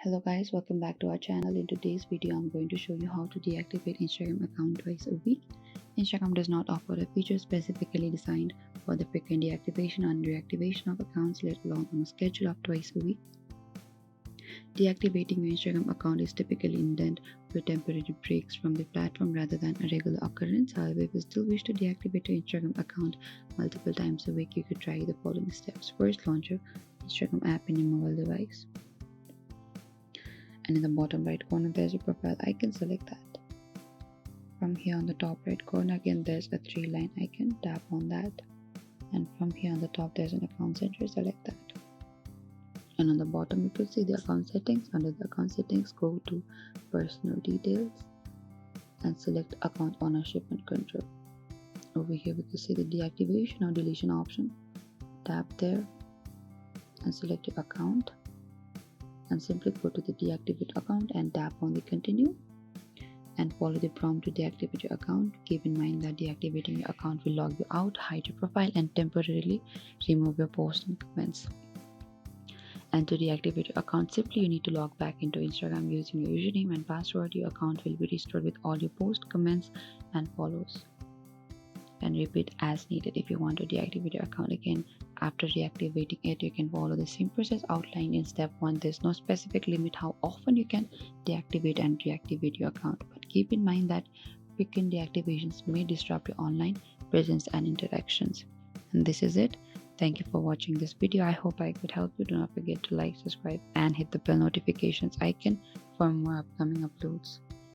Hello guys, welcome back to our channel. In today's video, I'm going to show you how to deactivate Instagram account twice a week. Instagram does not offer a feature specifically designed for the frequent deactivation and reactivation of accounts, let alone on a schedule of twice a week. Deactivating your Instagram account is typically intended for temporary breaks from the platform rather than a regular occurrence. However, if you still wish to deactivate your Instagram account multiple times a week, you could try the following steps. First, launch your Instagram app in your mobile device. And in the bottom right corner there's a profile icon. Select that. From here on the top right corner again there's a 3-line icon. Tap on that, and from here on the top there's an account center. Select that, and on the bottom you could see the account settings. Under the account settings, go to personal details and select account ownership and control. Over here we can see the deactivation or deletion option. Tap there and select your account, and simply go to the deactivate account and tap on the continue and follow the prompt to deactivate your account. Keep in mind that deactivating your account will log you out, hide your profile, and temporarily remove your posts and comments. And to deactivate your account, simply you need to log back into Instagram using your username and password. Your account will be restored with all your posts, comments, and follows. And repeat as needed. If you want to deactivate your account again after reactivating it, you can follow the same process outlined in step 1. There's no specific limit how often you can deactivate and reactivate your account, but keep in mind that frequent deactivations may disrupt your online presence and interactions. And this is it. Thank you for watching this video. I hope I could help you. Do not forget to like, subscribe, and hit the bell notifications icon for more upcoming uploads.